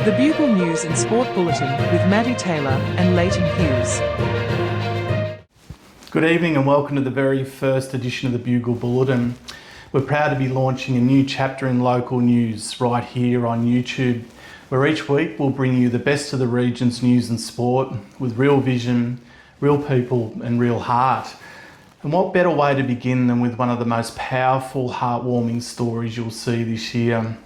The Bugle News and Sport Bulletin with Maddie Taylor and Leighton Hughes. Good evening and welcome to the very first edition of the Bugle Bulletin. We're proud to be launching a new chapter in local news right here on YouTube, where each week we'll bring you the best of the region's news and sport with real vision, real people and real heart. And what better way to begin than with one of the most powerful, heartwarming stories you'll see this year.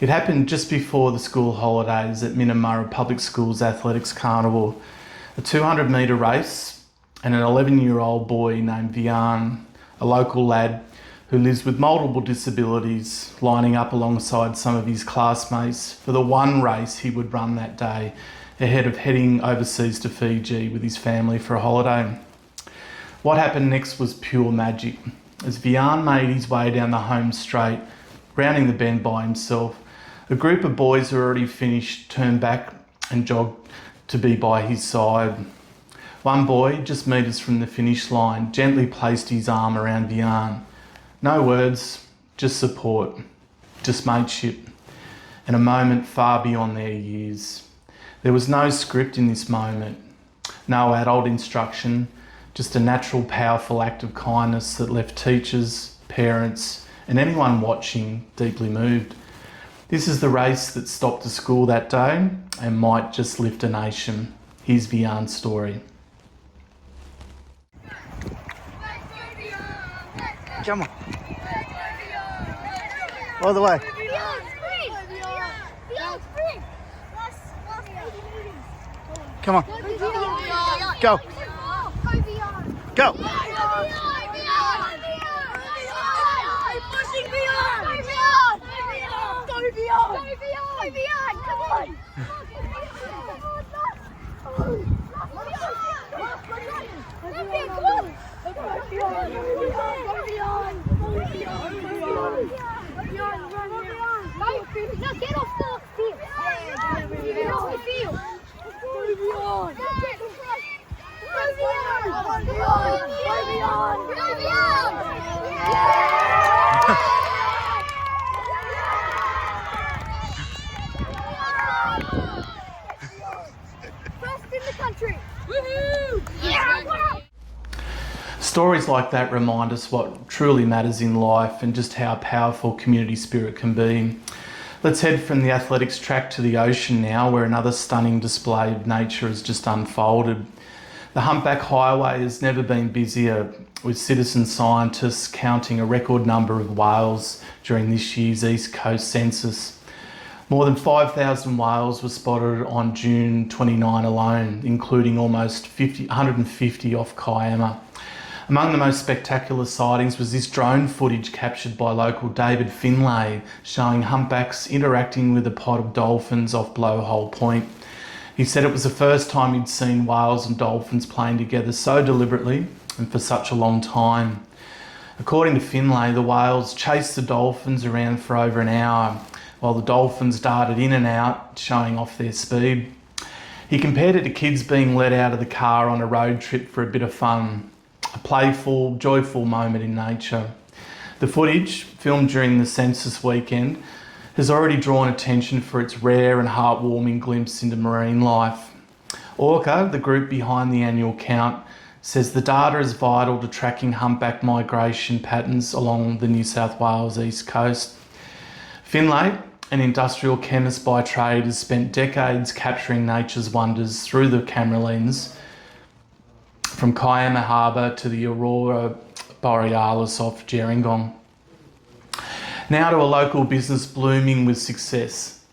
It happened just before the school holidays at Minamurra Public School's Athletics Carnival. A 200 metre race and an 11-year-old boy named Vian, a local lad who lives with multiple disabilities, lining up alongside some of his classmates for the one race he would run that day ahead of heading overseas to Fiji with his family for a holiday. What happened next was pure magic. As Vian made his way down the home straight, rounding the bend by himself, a group of boys who already finished turned back and jogged to be by his side. One boy, just metres from the finish line, gently placed his arm around Vian. No words, just support, just mateship, and a moment far beyond their years. There was no script in this moment, no adult instruction, just a natural, powerful act of kindness that left teachers, parents, and anyone watching deeply moved. This is the race that stopped the school that day and might just lift a nation. Here's Vian's story. Come on. All the way. Come on. Go. Go. Get off the field. First in the country. Woohoo! Yeah! Stories like that remind us what truly matters in life and just how powerful community spirit can be. Let's head from the athletics track to the ocean now, where another stunning display of nature has just unfolded. The Humpback Highway has never been busier, with citizen scientists counting a record number of whales during this year's East Coast census. More than 5,000 whales were spotted on June 29 alone, including almost 150 off Kiama. Among the most spectacular sightings was this drone footage captured by local David Finlay, showing humpbacks interacting with a pod of dolphins off Blowhole Point. He said it was the first time he'd seen whales and dolphins playing together so deliberately and for such a long time. According to Finlay, the whales chased the dolphins around for over an hour, while the dolphins darted in and out, showing off their speed. He compared it to kids being let out of the car on a road trip for a bit of fun. A playful, joyful moment in nature. The footage, filmed during the census weekend, has already drawn attention for its rare and heartwarming glimpse into marine life. Orca, the group behind the annual count, says the data is vital to tracking humpback migration patterns along the New South Wales east coast. Finlay, an industrial chemist by trade, has spent decades capturing nature's wonders through the camera lens, from Kiama Harbour to the Aurora Borealis off Gerringong. Now to a local business blooming with success.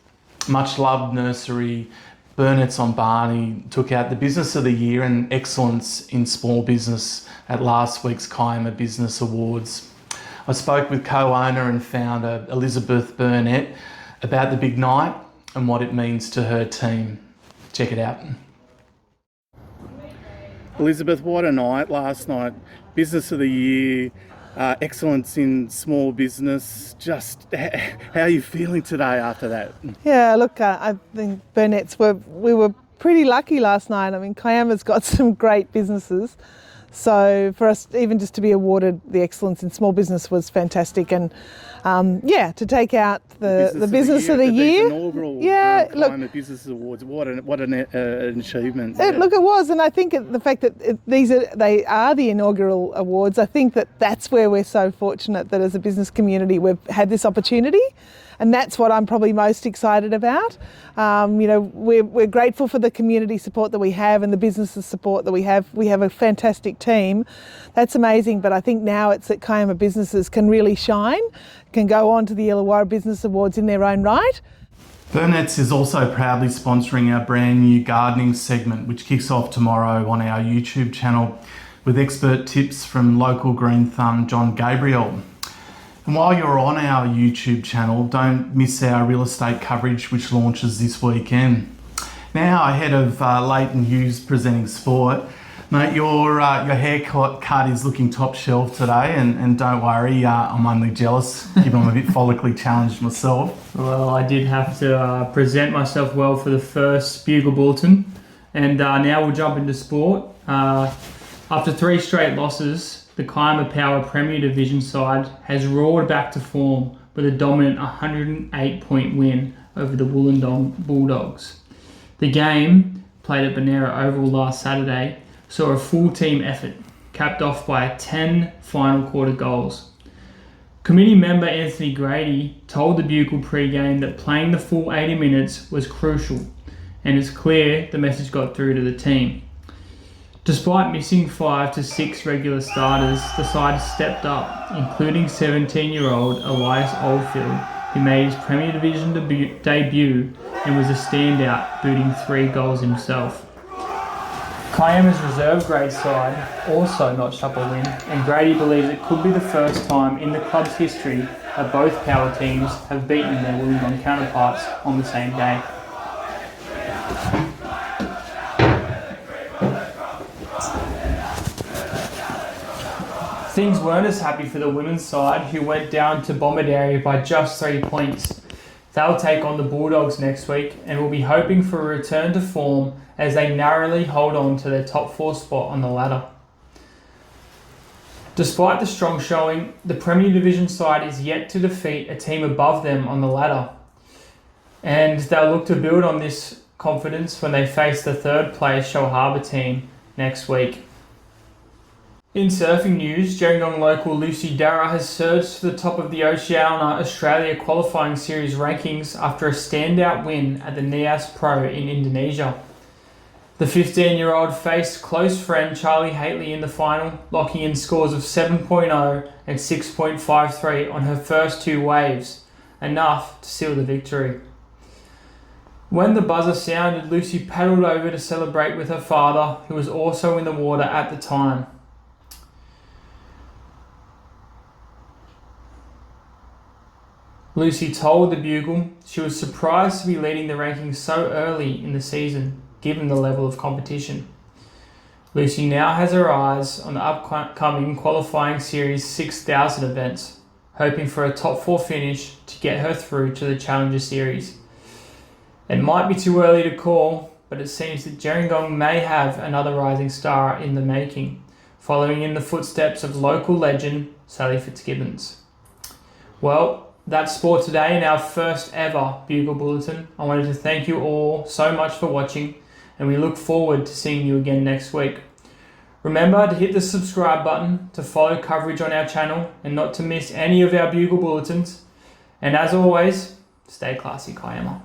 Much loved nursery Bernetts on Barney took out the Business of the Year and Excellence in Small Business at last week's Kiama Business Awards. I spoke with co-owner and founder Elizabeth Bernett about the big night and what it means to her team. Check it out. Elizabeth, what a night last night. Business of the Year, excellence in small business. Just how are you feeling today after that? Yeah, look, I think Bernetts we were pretty lucky last night. I mean, Kiama's got some great businesses. So for us, even just to be awarded the Excellence in Small Business was fantastic, and to take out the Business of the Year. Inaugural look, Business Awards. What an achievement! Look, it was, and I think the fact that they are the inaugural awards. I think that's where we're so fortunate that as a business community we've had this opportunity. And that's what I'm probably most excited about. We're grateful for the community support that we have and the businesses support that we have. We have a fantastic team. That's amazing, but I think now it's that Kiama businesses can really shine, can go on to the Illawarra Business Awards in their own right. Bernetts is also proudly sponsoring our brand new gardening segment, which kicks off tomorrow on our YouTube channel with expert tips from local green thumb John Gabriel. And while you're on our YouTube channel, don't miss our real estate coverage, which launches this weekend. Now, ahead of Leighton Hughes presenting sport, mate, your haircut is looking top shelf today, and don't worry, I'm only jealous, given I'm a bit follically challenged myself. Well, I did have to present myself well for the first Bugle Bulletin, and now we'll jump into sport. After 3 straight losses, the Kiama Power Premier Division side has roared back to form with a dominant 108-point win over the Wollongong Bulldogs. The game, played at Bernetts Oval last Saturday, saw a full team effort, capped off by 10 final quarter goals. Committee member Anthony Grady told the Bugle pre-game that playing the full 80 minutes was crucial, and it's clear the message got through to the team. Despite missing 5 to 6 regular starters, the side stepped up, including 17-year-old Elias Oldfield, who made his Premier Division debut and was a standout, booting 3 goals himself. Kiama's reserve grade side also notched up a win, and Grady believes it could be the first time in the club's history that both power teams have beaten their Wollongong counterparts on the same day. Things weren't as happy for the women's side, who went down to Bomaderry by just 3 points. They'll take on the Bulldogs next week and will be hoping for a return to form as they narrowly hold on to their top 4 spot on the ladder. Despite the strong showing, the Premier Division side is yet to defeat a team above them on the ladder, and they'll look to build on this confidence when they face the 3rd place Shellharbour team next week. In surfing news, Gerringong local Lucy Darragh has surged to the top of the Oceania Australia Qualifying Series rankings after a standout win at the Nias Pro in Indonesia. The 15-year-old faced close friend Charlie Haitley in the final, locking in scores of 7.0 and 6.53 on her first 2 waves, enough to seal the victory. When the buzzer sounded, Lucy paddled over to celebrate with her father, who was also in the water at the time. Lucy told the Bugle she was surprised to be leading the rankings so early in the season, given the level of competition. Lucy now has her eyes on the upcoming qualifying series 6,000 events, hoping for a top 4 finish to get her through to the Challenger Series. It might be too early to call, but it seems that Gerringong may have another rising star in the making, following in the footsteps of local legend Sally Fitzgibbons. Well, that's sport today in our first ever Bugle Bulletin. I wanted to thank you all so much for watching, and we look forward to seeing you again next week. Remember to hit the subscribe button to follow coverage on our channel and not to miss any of our Bugle Bulletins. And as always, stay classy, Kiama.